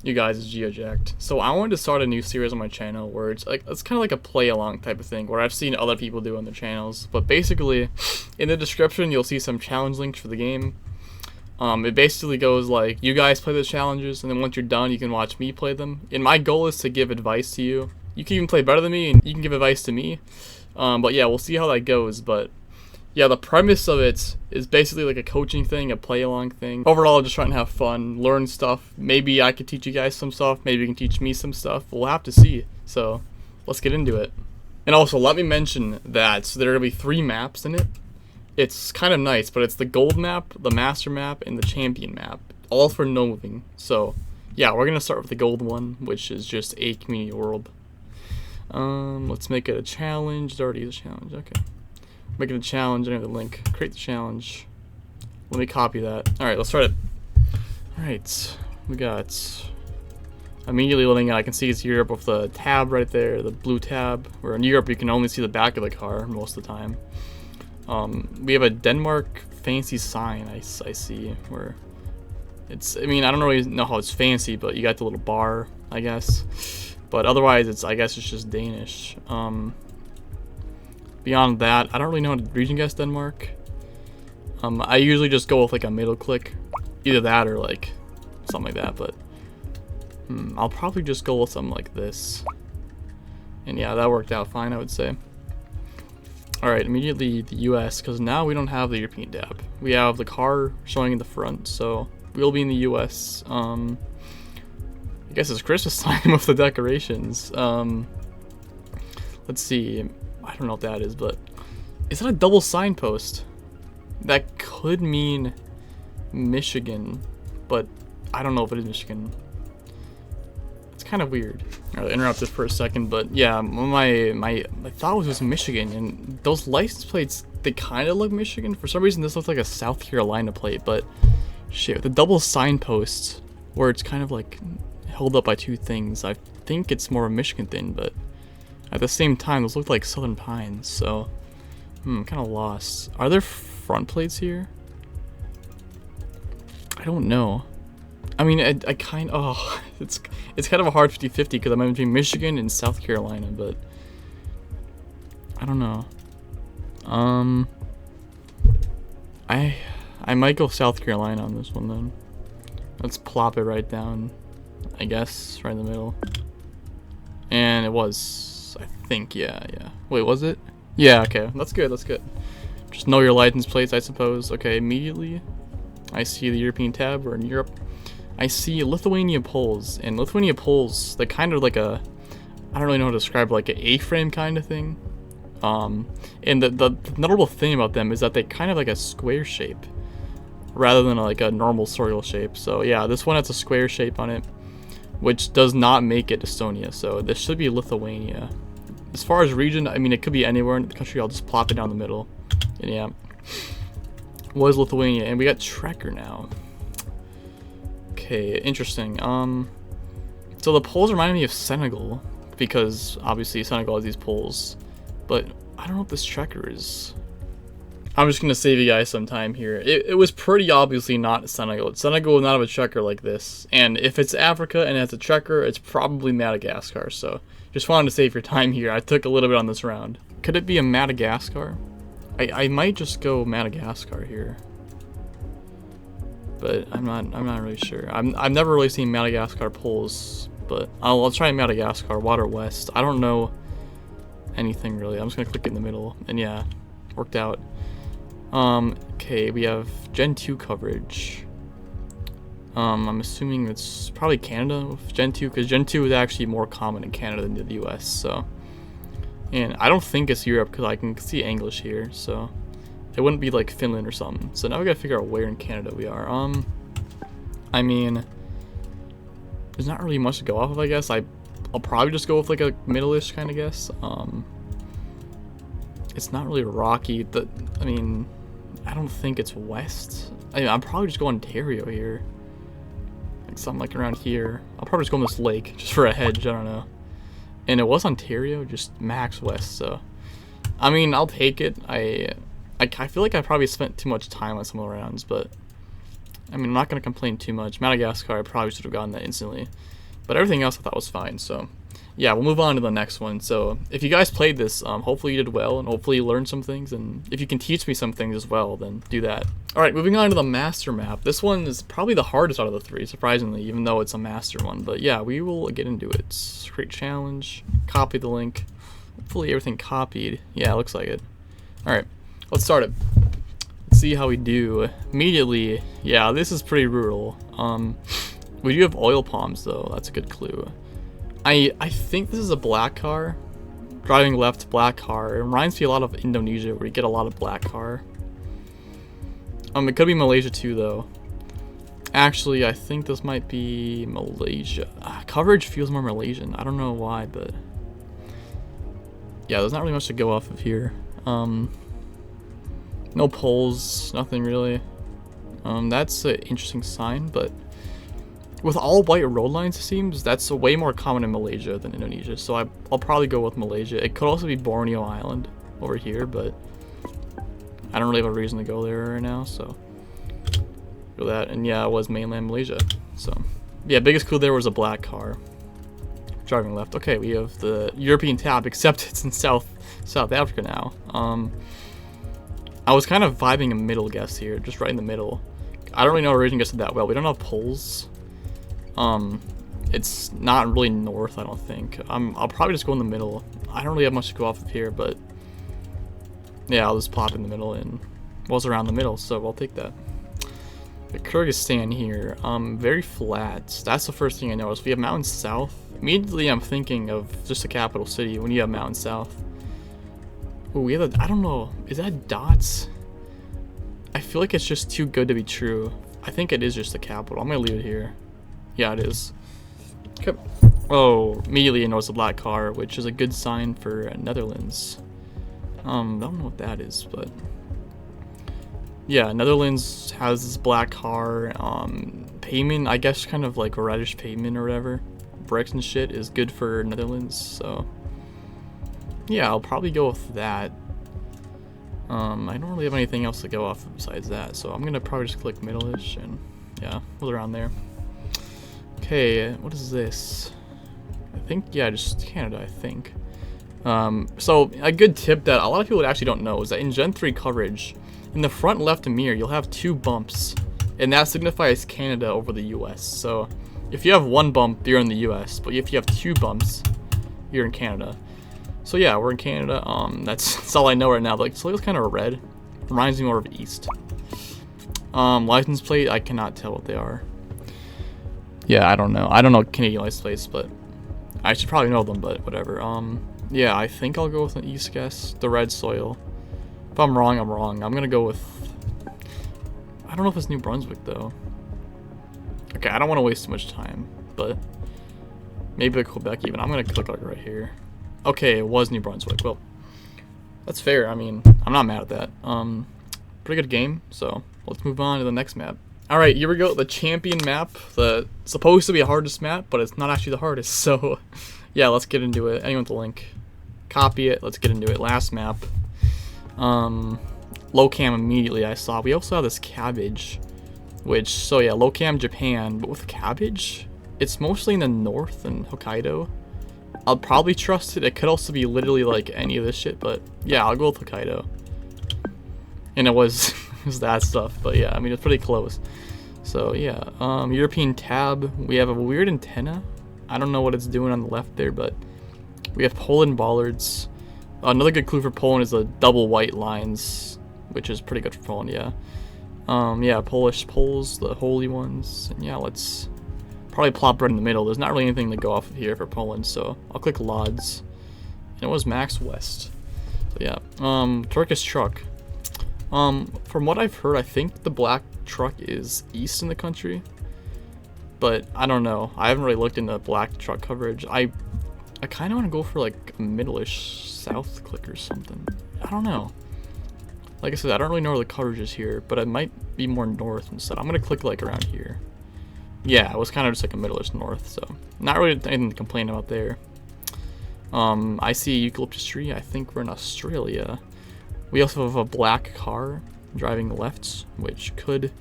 You guys, is GeoJacked. So I wanted to start a new series on my channel where it's kind of like a play along type of thing where I've seen other people do on their channels. But basically, in the description you'll see some challenge links for the game. It basically goes like, you guys play the challenges, and then once you're done you can watch me play them. And my goal is to give advice to you. You can even play better than me and you can give advice to me. But yeah, we'll see how that goes. But yeah, the premise of it is basically like a coaching thing, a play-along thing. Overall, just trying to have fun, learn stuff. Maybe I could teach you guys some stuff. Maybe you can teach me some stuff. We'll have to see. So, let's get into it. And also, let me mention that there are going to be 3 maps in it. It's kind of nice, but it's the gold map, the master map, and the champion map. All for no moving. So, yeah, we're going to start with the gold one, which is just a community world. Let's make it a challenge. It already is a challenge. Okay. Making a challenge. I have the link. Create the challenge. Let me copy that. Alright, let's start it. Alright. We got immediately loading out. I can see it's Europe with the tab right there, the blue tab. Where in Europe you can only see the back of the car most of the time. We have a Denmark fancy sign I see where it's, I mean, I don't really know how it's fancy, but you got the little bar, I guess. But otherwise I guess it's just Danish. Beyond that, I don't really know how to region guess Denmark. I usually just go with like a middle click. Either that or like something like that, but I'll probably just go with something like this. And yeah, that worked out fine, I would say. Alright, immediately the US, because now we don't have the European tab. We have the car showing in the front, so we'll be in the US. I guess it's Christmas time with the decorations. Let's see. I don't know what that is, but is that a double signpost? That could mean Michigan, but I don't know if it is Michigan. It's kind of weird. I'll interrupt this for a second, but yeah, my thought was Michigan, and those license plates, they kind of look Michigan. For some reason, this looks like a South Carolina plate, but shit, the double signposts where it's kind of like held up by 2 things. I think it's more of a Michigan thing, but at the same time, those look like Southern Pines, so kind of lost. Are there front plates here? I don't know. I mean, I kind of, it's kind of a hard 50-50 because I'm between Michigan and South Carolina, but I don't know. I might go South Carolina on this one then. Let's plop it right down, I guess, right in the middle. And it was, I think, yeah. Wait, was it? Yeah, okay, that's good, that's good. Just know your license plates, I suppose. Okay, immediately I see the European tab. We're in Europe. I see Lithuania poles, and Lithuania poles, they're kind of like a, I don't really know how to describe, like an A-frame kind of thing. And the notable thing about them is that they kind of like a square shape rather than like a normal circle shape. So yeah, this one has a square shape on it, which does not make it Estonia, so this should be Lithuania. As far as region, I mean, it could be anywhere in the country. I'll just plop it down the middle. And yeah, was Lithuania, and we got Trekker now. Okay, interesting. So the poles remind me of Senegal, because obviously Senegal has these poles, but I don't know what this Trekker is. I'm just gonna save you guys some time here. It was pretty obviously not Senegal. Senegal would not have a Trekker like this, and if it's Africa and it's a Trekker, it's probably Madagascar. So just wanted to save your time here. I took a little bit on this round. Could it be a Madagascar? I might just go Madagascar here, but I'm not really sure. I've never really seen Madagascar poles, but I'll try Madagascar. Water West. I don't know anything really. I'm just gonna click in the middle, and yeah, worked out. Okay, we have Gen 2 coverage. I'm assuming it's probably Canada with Gen 2, because Gen 2 is actually more common in Canada than the US, so. And I don't think it's Europe, because I can see English here, so. It wouldn't be like Finland or something. So now we gotta figure out where in Canada we are. I mean, there's not really much to go off of, I guess. I'll probably just go with like a middle-ish kind of guess. It's not really rocky. I mean, I don't think it's west. I'm probably just going Ontario here. Like something like around here. I'll probably just go on this lake, just for a hedge, I don't know. And it was Ontario, just max west, so. I mean, I'll take it. I feel like I probably spent too much time on some of the rounds, but I mean, I'm not going to complain too much. Madagascar, I probably should have gotten that instantly. But everything else I thought was fine, so yeah, we'll move on to the next one. So if you guys played this, hopefully you did well, and hopefully you learned some things, and if you can teach me some things as well, then do that. Alright, moving on to the master map. This one is probably the hardest out of the three, surprisingly, even though it's a master one. But yeah, we will get into it. Create challenge, copy the link. Hopefully everything copied. Yeah, it looks like it. Alright, let's start it. Let's see how we do. Immediately, yeah, this is pretty rural. We do have oil palms though, that's a good clue. I think this is a black car. Driving left, black car. It reminds me a lot of Indonesia, where you get a lot of black car. It could be Malaysia too, though. Actually, I think this might be Malaysia. Coverage feels more Malaysian. I don't know why, but yeah, there's not really much to go off of here. No poles, nothing really. That's an interesting sign, but with all white road lines, it seems that's way more common in Malaysia than Indonesia, so I'll probably go with Malaysia. It could also be Borneo Island over here, but I don't really have a reason to go there right now, so go that. And yeah, it was mainland Malaysia. So yeah, biggest clue there was a black car driving left. Okay, we have the European tab, except it's in South Africa now. I was kind of vibing a middle guess here, just right in the middle. I don't really know Origin guessed it that well. We don't have poles. It's not really north, I don't think. I'll probably just go in the middle. I don't really have much to go off of here, but yeah, I'll just plop in the middle, and was around the middle, so I'll take that. The Kyrgyzstan here, very flat. That's the first thing I noticed. We have mountains south. Immediately I'm thinking of just the capital city when you have mountains south. Oh, we have I don't know, is that dots? I feel like it's just too good to be true. I think it is just the capital. I'm gonna leave it here. Yeah, it is. Okay. Oh, immediately I noticed a black car, which is a good sign for Netherlands. I don't know what that is, but yeah, Netherlands has this black car. Pavement, I guess, kind of like a reddish pavement or whatever. Bricks and shit is good for Netherlands, so yeah, I'll probably go with that. I don't really have anything else to go off of besides that, so I'm gonna probably just click middle-ish, and yeah, was around there. Okay, what is this? I think, yeah, just Canada, I think. So a good tip that a lot of people actually don't know is that in Gen 3 coverage, in the front left mirror, you'll have 2 bumps, and that signifies Canada over the US. So if you have 1 bump, you're in the US, but if you have 2 bumps, you're in Canada. So yeah, we're in Canada. That's all I know right now. Like, it's kind of red. Reminds me more of East. License plate, I cannot tell what they are. Yeah, I don't know. I don't know Canadian license plates, but I should probably know them, but whatever. Yeah, I think I'll go with an East guess. The red soil. If I'm wrong, I'm wrong. I'm gonna go with, I don't know if it's New Brunswick though. Okay, I don't want to waste too much time, but maybe Quebec even. I'm gonna click like right here. Okay, it was New Brunswick. Well, that's fair. I mean, I'm not mad at that. Pretty good game. So let's move on to the next map. All right, here we go. The champion map. The supposed to be the hardest map, but it's not actually the hardest. So yeah, let's get into it. Anyone with the link, copy it. Let's get into it. Last map. Low cam immediately. I saw. We also have this cabbage, which, so yeah, low cam Japan, but with cabbage, it's mostly in the north and Hokkaido. I'll probably trust it. It could also be literally like any of this shit, but yeah, I'll go with Hokkaido. And it was, it was that stuff, but yeah, I mean, it's pretty close. So yeah, European tab. We have a weird antenna. I don't know what it's doing on the left there, but we have Poland bollards. Another good clue for Poland is the double white lines, which is pretty good for Poland, yeah. Yeah, Polish poles, the holy ones. And yeah, let's probably plop right in the middle. There's not really anything to go off of here for Poland, so I'll click Lodz. And it was Max West. So yeah, Turkish truck. From what I've heard, I think the black truck is east in the country, but I don't know. I haven't really looked into black truck coverage. I kind of want to go for like a middle-ish south click or something. I don't know. Like I said, I don't really know where the coverage is here, but it might be more north instead. I'm gonna click like around here. Yeah, it was kind of just like a middle-ish north, so not really anything to complain about there. I see a eucalyptus tree. I think we're in Australia. We also have a black car driving left, which could...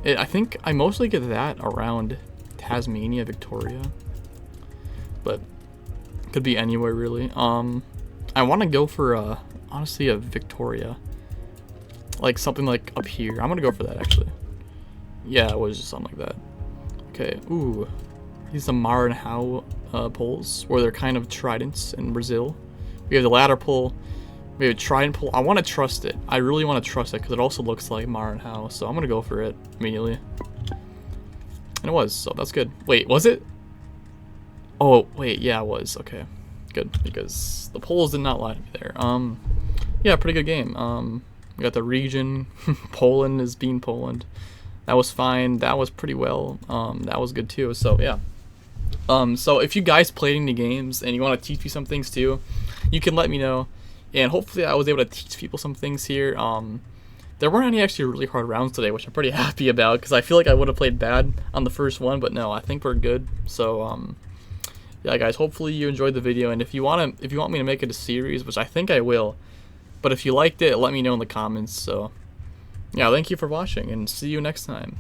I think I mostly get that around Tasmania, Victoria. but it could be anywhere really. I want to go for honestly a Victoria, like something like up here. I'm gonna go for that actually. Yeah, it was just something like that. Okay, ooh, these are Maranhão poles, where they're kind of tridents in Brazil. We have the ladder pole, we have a trident pole. I want to trust it. I really want to trust it because it also looks like Maranhão, so I'm gonna go for it immediately. And it was, so that's good. Wait, was it? Oh, wait, yeah, it was. Okay, good, because the polls did not lie to me there. Yeah, pretty good game. We got the region. Poland is being Poland. That was fine. That was pretty well. That was good too. So yeah. So if you guys played any games and you want to teach me some things too, you can let me know. And hopefully I was able to teach people some things here. There weren't any actually really hard rounds today, which I'm pretty happy about because I feel like I would have played bad on the first one, but no, I think we're good. So yeah, guys. Hopefully you enjoyed the video, and if you want me to make it a series, which I think I will. But if you liked it, let me know in the comments. So, yeah, thank you for watching, and see you next time.